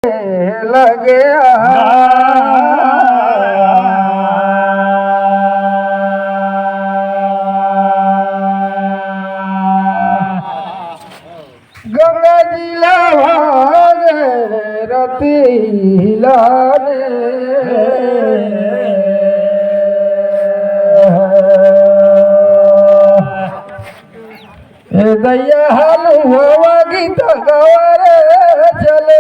लगे गंगा जिला रती दैया हालू हवा गीत गवारे चले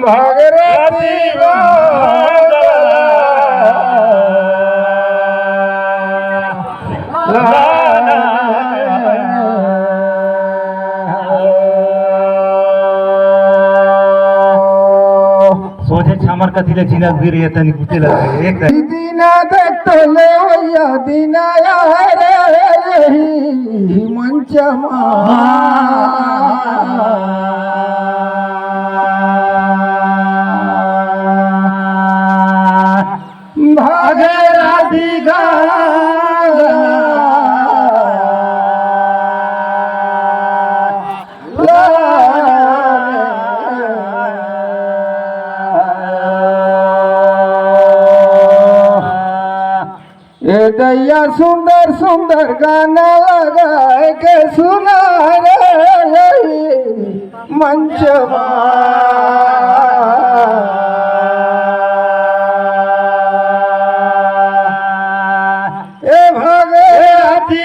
भगरती सोचे छामर का तिले जिना गिर ये तनी कुते लगे एक दीना देखते ले भैया दीना यार मंचमा भागरती गा दैया सुंदर सुंदर गाना लगा के सुना रे मंचवा ए भगवती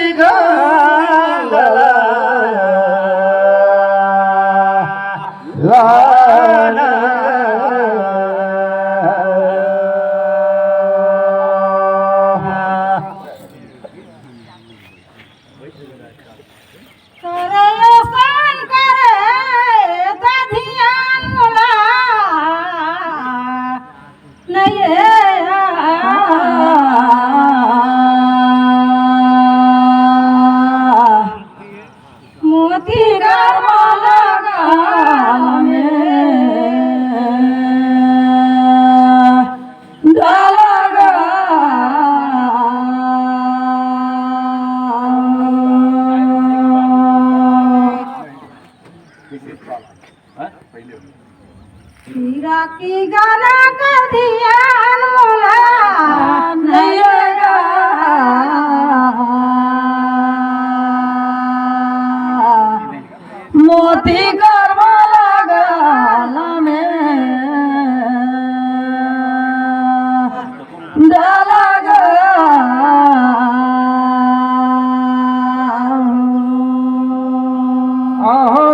हीरा की गाना का ध्यान मोला नयगा मोती कर्म लगा में डालगा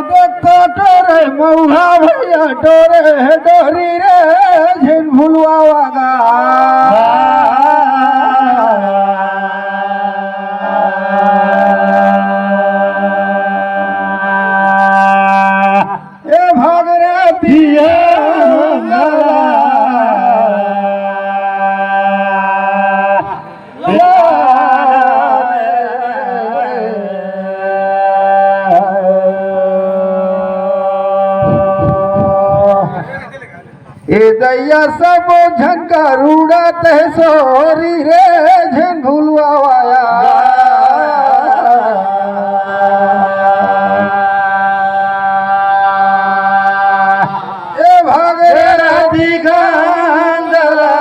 देखो टोरे मऊहा भैया टोरे डोरी रे झिन भुलवा वागा ए भगरती ए दैया सब झनकार उड़ाते सोरी रे झन भूलवा वाया ए भगरती गंगला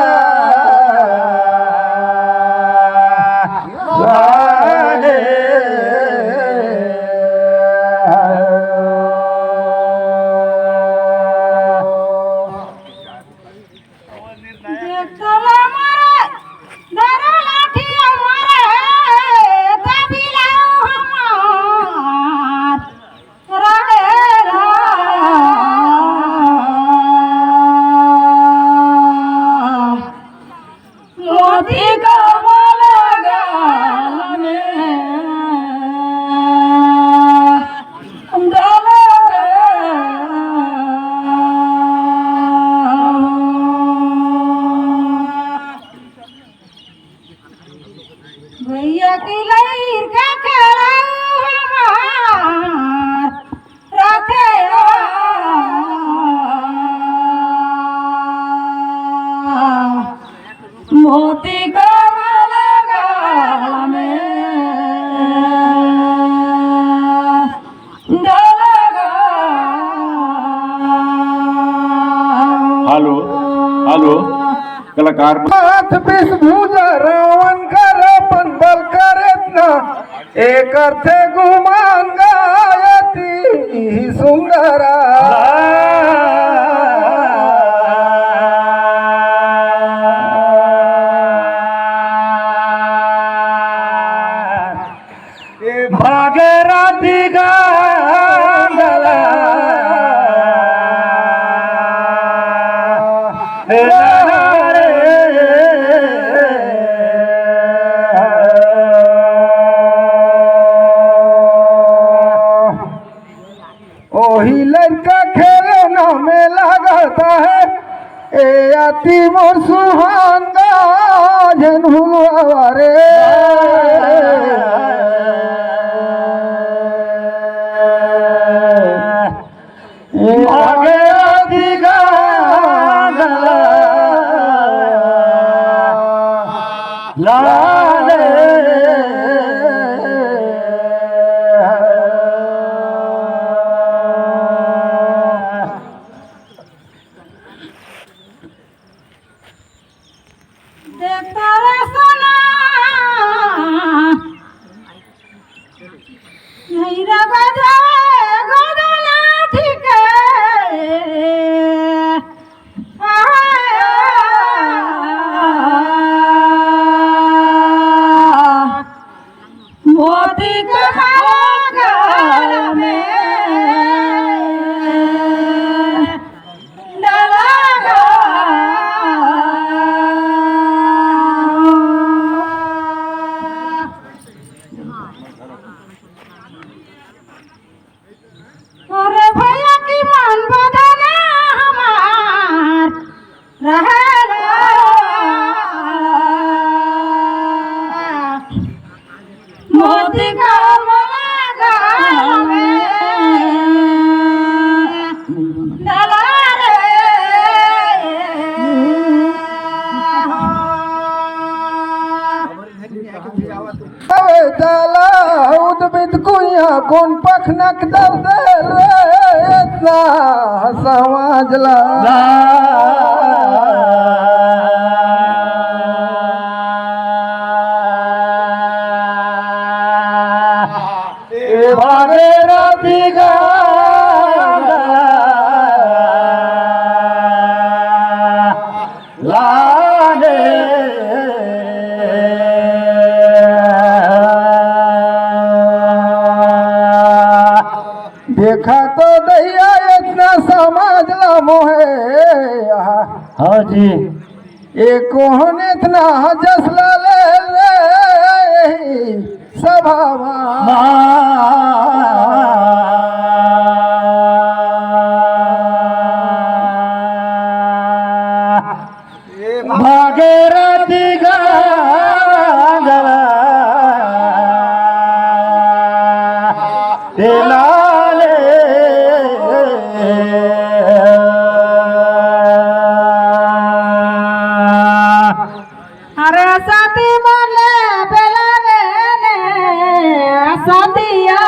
भैया की लईर का खेला हमार रखे मोती का माला गाल में प्रकार हाथ विष भूजा रावण कर अपन बल करेत ना एक अर्थे गुमान गायती सुंदरा भागीरथी गंगला ओही लड़का खेलना में लगता है ए अति मोर सुहांगा झनहुआ रे भागीरथी गंगला लाले देखता रे सोना नहीं रे बजाए गोदना ठीक मोती के घर में अरे भैया की मन बदना हमार रहेला मोती का मला गाँव में डाला अवे जाला उद्भिद कुया कोण पखनक दर्द रे इतना समाजला भागीरथी गंगला लाले देखा तो दैया इतना समाजला मोहे हाँ जी ए कोहन इतना जसला ले रे सभावा भागीरथी गंगला लाले अरे साथी बोले बेला ने साथिया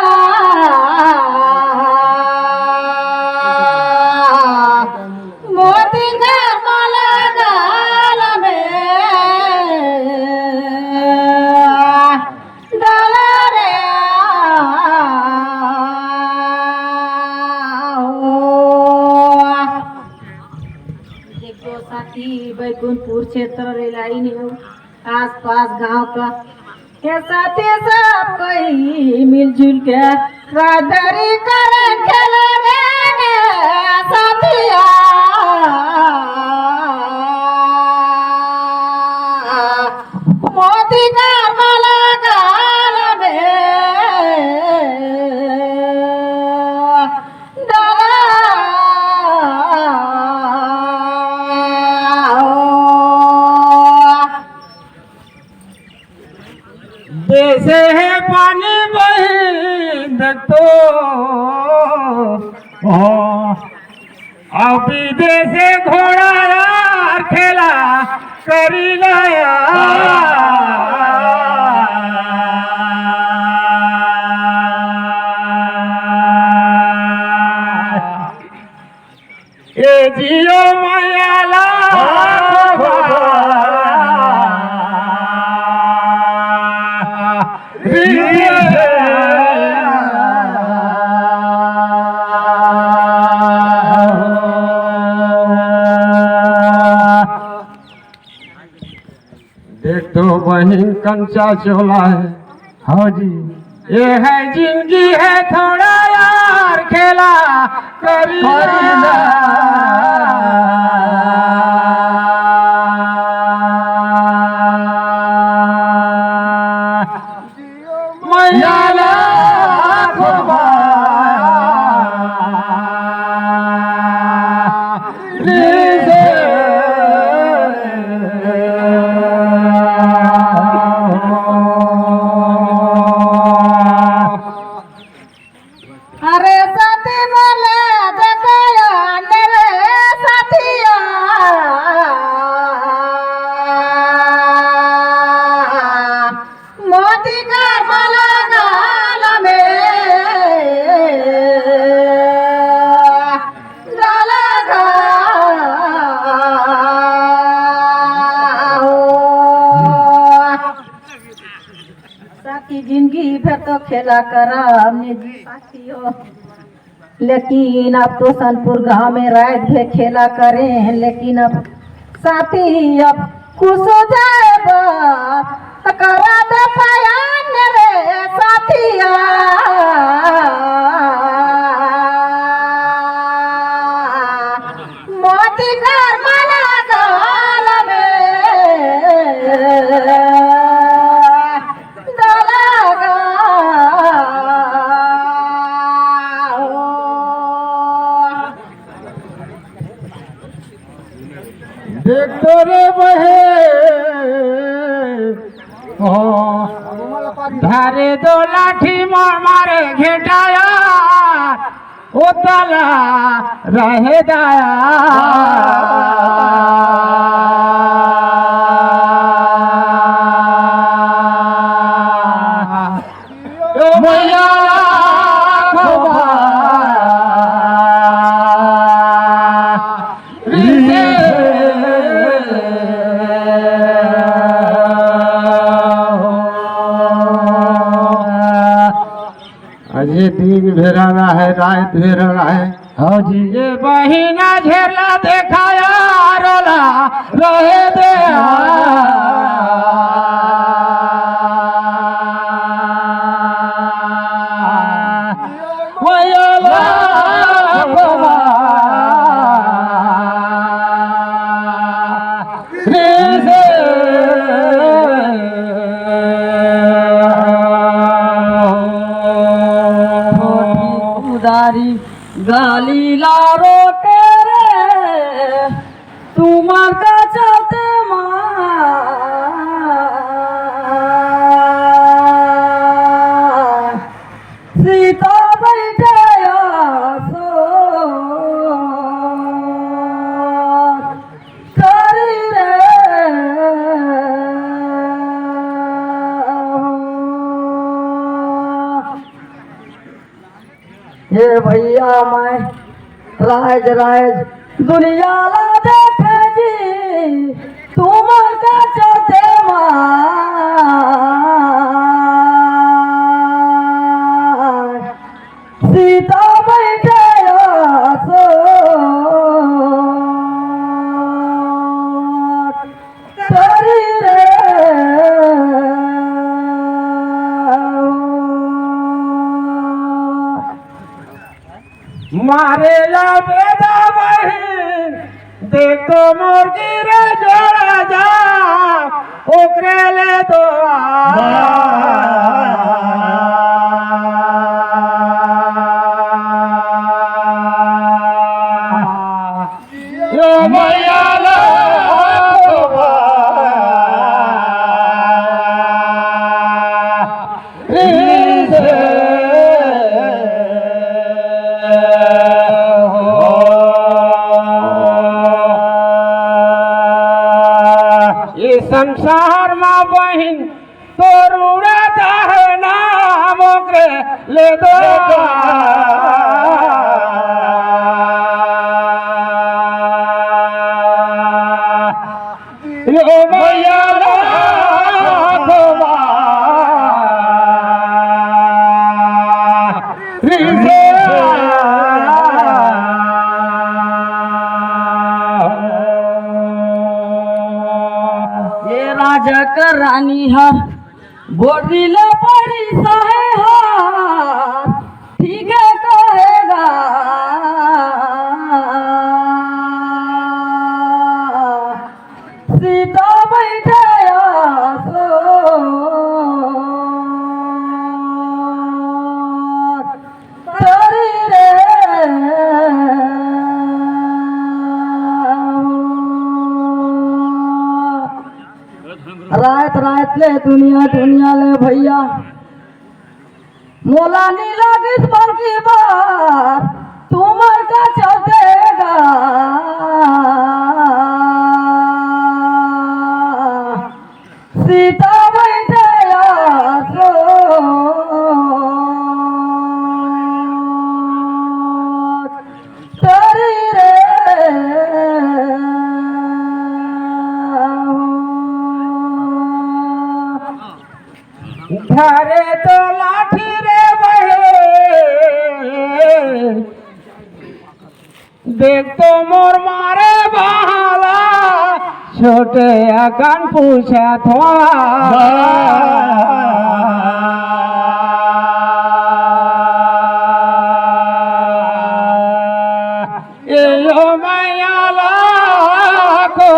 मोती का माला गाल में डाला रे देखो साथी बैकुंठपुर क्षेत्र रेलाई नहीं आस पास गांव का के साथी सब कोई मिलजुल के राजदारी करे खेले रे साथिया मोती का माला गाल में जैसे है पानी बहिंद तो अभी जैसे घोड़ा यार खेला करी गया ये जियो माया ला देख तो बहन कंचा चोला है। हाँ जी, ये है जिंदगी है थोड़ा यार खेला करीना। मैया लाखों अरे साथी बोले देखो मेरे साथिया मोती का माला गाल में डाला साथी जिंदगी भर तो खेला करा हमने जी साथियों, लेकिन अब तो सनपुर गांव में रात भर खेला करें, लेकिन अब साथी अब खुश हो जाए करा दे पयान रे साथिया। मोती कर माला गाल में देख तो रे बहे धारे दो लाठी मार मारे घेटाया ओ तला रहे दाया। ओ मैया अजय दिन भेराना है रात भेराना है। हाँ जी, ये बहिना झेला देखाया रोला रहे दे उदारी गाली लारो तेरे तुम्हार का चलते सीता बैठे करी ये भैया मैं राज राज दुनिया ला देखे जी तुम का चौथे सीता बैठे करी मारे ला बेदा बहिन देखो मुर्गी रे जोड़ा जा ओकरे ले दो यो मैया ला संसार माँ बहिन तो रूड़ा है नाम ओकरे ले दो यो मैया लाखों बार निहर बोरिले पैसा है हार ठीक है कहेगा सीता बैठे आसो तरी रे रात रात ले दुनिया दुनिया ले भैया मोला नी लागिस मन की बार तुमर का चलतेगा सीता बैठे आसो तरी रे घरे तो लाठी रे बहे देख तो मोर मारे बहाला छोटे अकन पूछा यो मैया को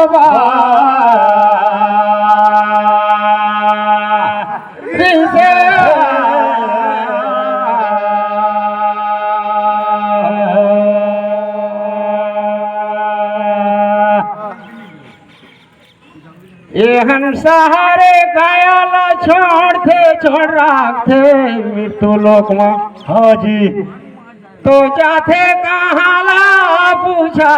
एहन सहारे गायला छोड़ते छोड़ रखते मृत्यु लोक में हाँ जी तो जाते कहाँ ला पूछा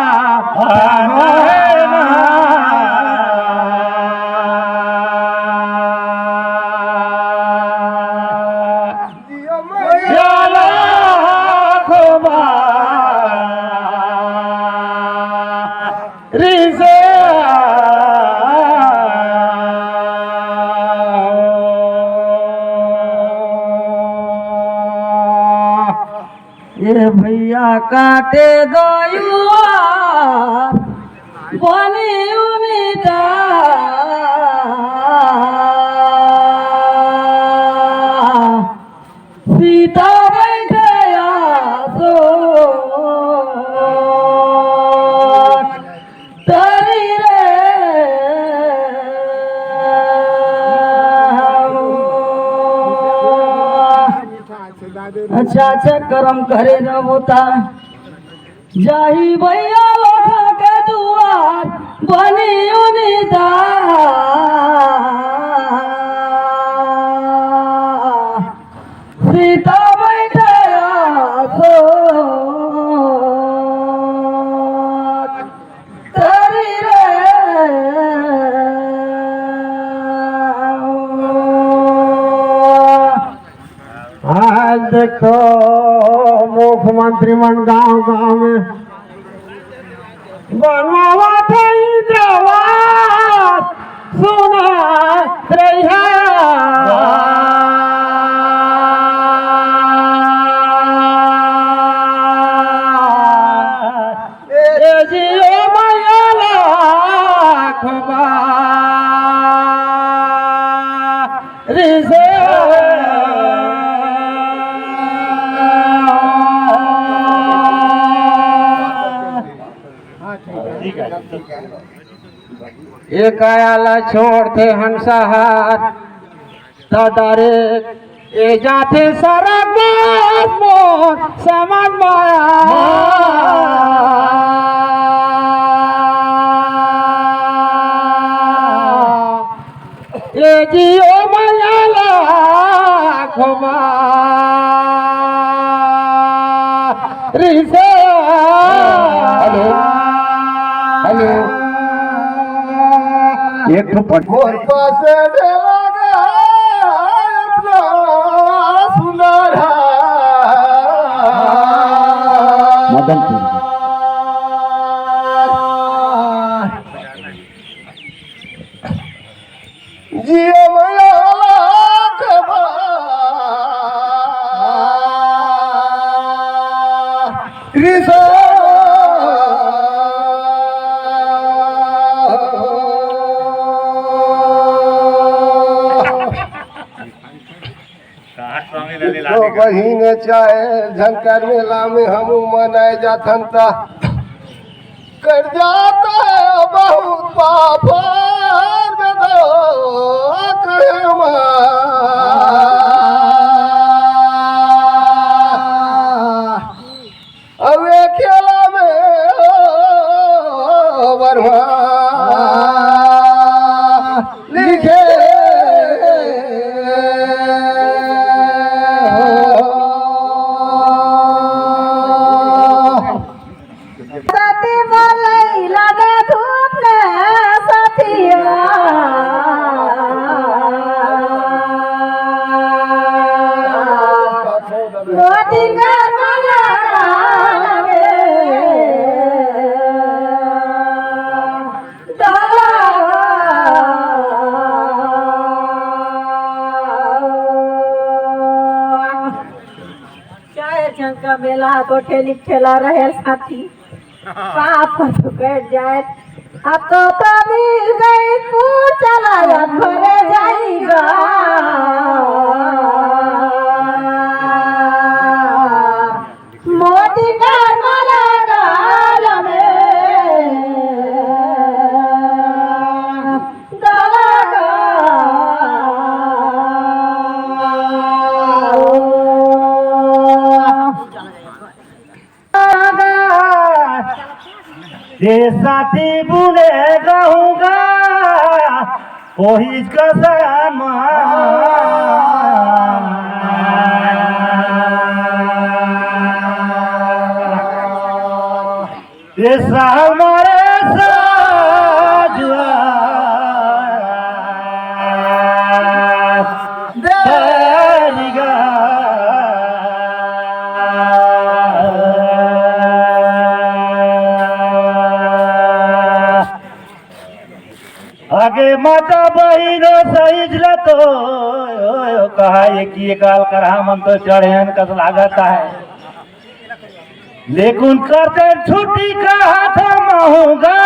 ये भैया काटे दो युवार बनी उनीता सीता बैठे आसो तरी रे अच्छा अच्छा करम करे रबोता जाही भैया लोठा के दुआर बनी उनीता सीता बैठे आसो तरी रे आज देखो मुख्यमंत्री मन गांव गांव में बनवा थे इंद्रवास सुना रही जियो मैया खबा रिसे एक आयाला छोड़ते हंसाहार तदारे ए जाते सरक मोर समझ माया ए जियो मयाला खबा रिसे हेलो एक तो पट मोर पासे लगा अपना सुनारा मदनपुर जियो मयाला खबा रिसा तो बहिने चाहे झंकर मेला में हम मनाए जाथन ता कर जाता है बहुत पापर में दो करमा अब ये खेला में बरवा लिखे साथी बोलै लगे धूप ने साथिया मोती घर वाला लगे चाहे झंका मेला तो ठेली ठेला रहे साथी पाप कट जाए अब तो मिल गई पूर चला या घरे जाएगा मोती का माला गाल में गला ये साथी बुले रहूंगा वही कसम ये हमारे साजुआ देगा आगे माता बहिनो सहिजला तो कहा ये काल करा मन तो चढ़ेन कस लागत है लेकिन करते छुट्टी का हाथ महूंगा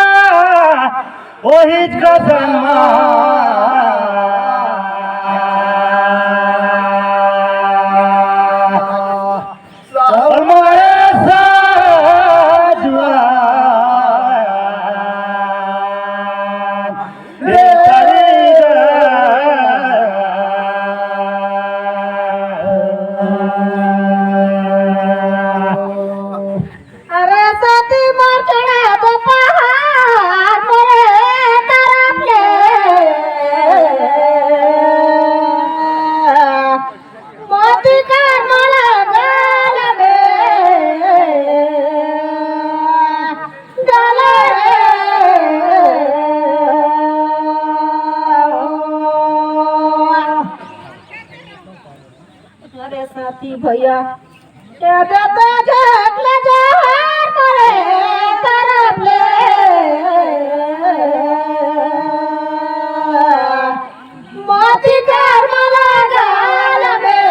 वही कसम साथी भैया तो झटले जहर मरे तरफ ले मोती कर मला गाल में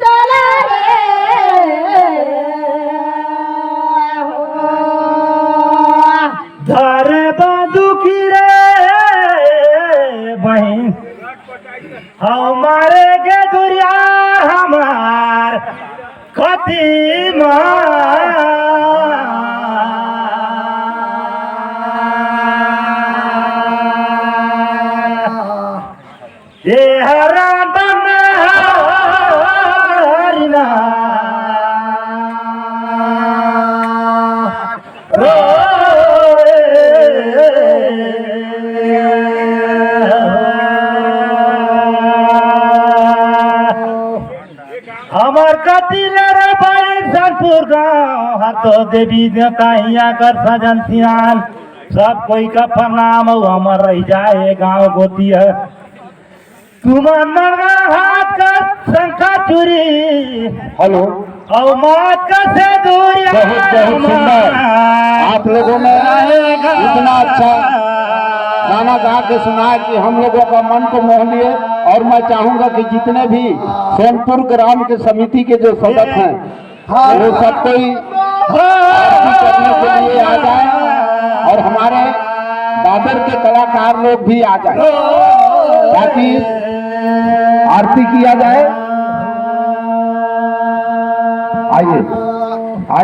डला धर बंदूकी रे बहन हमारे के दुरिया हमार खतीमा ये हरा दम हरिना हमार कतिलर भाई सनपुर गाँव हाथो देवी कहिया कर सजन सियान सब कोई का प्रणाम हमर रह जाए गाँव गोती है तुम मरना हाथ कर शंखा चूरी हेलो और मौत का से दूर बहुत बहुत सुंदर आप लोगों ने इतना अच्छा गाना गा के सुनाया कि हम लोगों का मन को मोह लिए और मैं चाहूंगा कि जितने भी सोनपुर ग्राम के समिति के जो सदस्य हैं वो सब कोई आरती करने के लिए आ जाए और हमारे दादर के कलाकार लोग भी आ जाए। ताकि आरती किया जाए। आइए आइए।